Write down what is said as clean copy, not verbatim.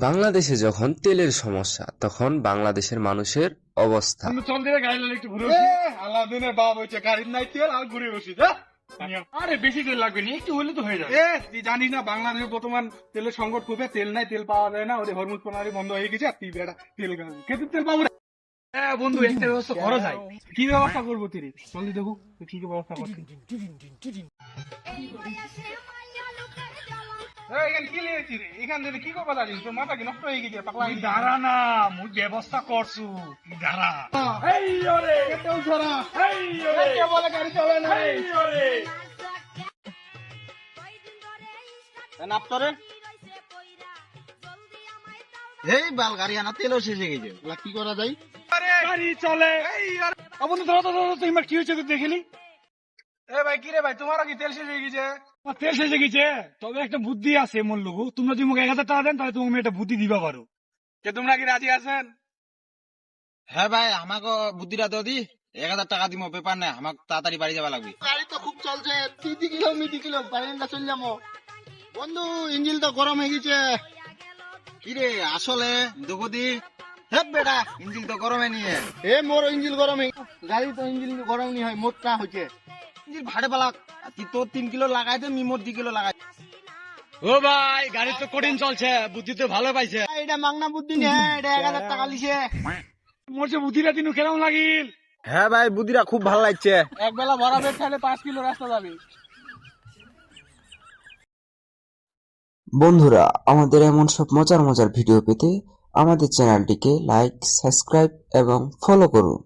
বাংলাদেশে যখন তেলের সমস্যা তখন বাংলাদেশের মানুষের অবস্থা। চল দিয়ে গাড়ি লাগলে একটু ঘুরে বসি। আলাদিনের বাপ হচ্ছে গাড়ির নাই তেল আর ঘুরে বসি। আরে বেশি তেল লাগবে না, একটু হলে তো হয়ে যাবে। তুই জানিস না বাংলাদেশে বর্তমান তেলের সংকট খুবই, তেল নাই, তেল পাওয়া যায় না, ওদের হরমুজ প্রণালী বন্ধ হয়ে গেছে। আর তুই বেটা তেল খাবি, খেতে তেল পাবো না। হ্যাঁ বন্ধু, একটা ব্যবস্থা করা যায়। কি ব্যবস্থা করবো তুই? জলদি দেখো কি কি ব্যবস্থা করছিস। এখান কি লিয়েছি রে? এখান থেকে কি করবা জানিস? তোর মাথা কি নষ্ট হয়ে গেছে? পাগলা দাঁড়া না, মুই ব্যবস্থা করছু, দাঁড়া। এই ওরে কেটেও ছড়া, এই ওরে কে বলে গাড়ি চলে না, এই ওরে নাপ তোরে। এই বাল গাড়ি আনা তেলও শেষ হয়ে গেছে, কি করা যায়? আরে গাড়ি চলে, এই আরে বন্ধু ধরো ধরো, তুই আমার কি হয়েছে দেখিনি। এ ভাই কি রে ভাই, তোমারও কি তেল শেষ হয়ে গেছে? আমার তেল শেষ হয়ে গেছে, তবে একটা বুদ্ধি আছে মন লোক। তোমরা যদি মুখে 1000 টাকা দেন তাহলে তুমি একটা বুদ্ধি দিবা পারো। কে তোমরা কি রাজি আছেন? হ্যাঁ ভাই, আমাকে বুদ্ধিটা তো দি, 1000 টাকা দিব, ব্যাপার না, আমাকে তাড়াতাড়ি বাড়ি যাওয়া লাগবে। গাড়ি তো খুব চলছে, 3 কিলো বাড়ি চলে যাবো। বন্ধু ইঞ্জিন তো গরম হয়ে গেছে। কি রে আসলে দেখো দি, হ্যাঁ বেটা ইঞ্জিন তো গরমে নিয়ে এ মোর ইঞ্জিন গরম হয়ে, গাড়ি তো ইঞ্জিন গরম নি হয়, মোটটা হচ্ছে ইঞ্জিন ভাড়ে পালাক। তুই তো 3 কিলো লাগাই দে, মি মোট 2 কিলো লাগাই। ও ভাই গাড়ি তো কঠিন চলছে, বুদ্ধি তো ভালো পাইছে। এটা মাগনা বুদ্ধি নে, এটা 1000 টাকা লিছে। মোর যে বুদ্ধিটা দিনু কেমন লাগিল? হ্যাঁ ভাই বুদ্ধিটা খুব ভালো লাগছে। একবেলা ভরা পেট খাইলে 5 কিলো রাস্তা যাবে। বন্ধুরা, আমাদের এমন সব মজার মজার ভিডিও পেতে আমাদের চ্যানেলটিকে লাইক, সাবস্ক্রাইব এবং ফলো করুন।